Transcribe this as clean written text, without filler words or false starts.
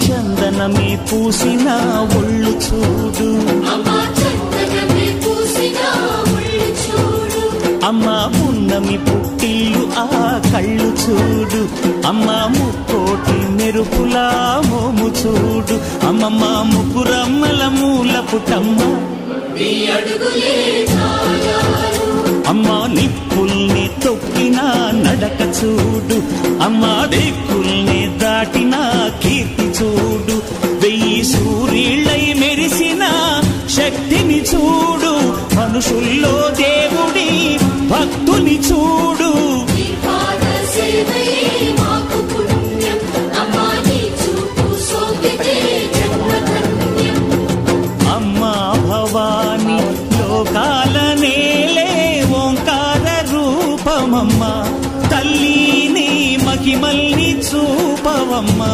చందనమే పూసిన ఒళ్ళు చూడు, అమ్మ పున్నమి పుట్టిల్లు ఆ కళ్ళు చూడు, అమ్మ ముక్కోటి మెరుపులా మోము చూడు, అమ్మమ్మ ముగ్గురమ్మల మూల పుటమ్మ అమ్మ నిప్పుల్ని తొక్కిన నడక చూడు, అమ్మ దిక్కుల్ని దాటిన కీర్తి చూడు, 1000 సూర్యుళ్ళై మెరిసిన శక్తిని చూడు, మనుషుల్లో దేవుడి భక్తుని చూడు. అమ్మా భవాని లోకాల నేలే ఓంకార రూపమమ్మ, తల్లిని మహిమల్ని చూపవమ్మా.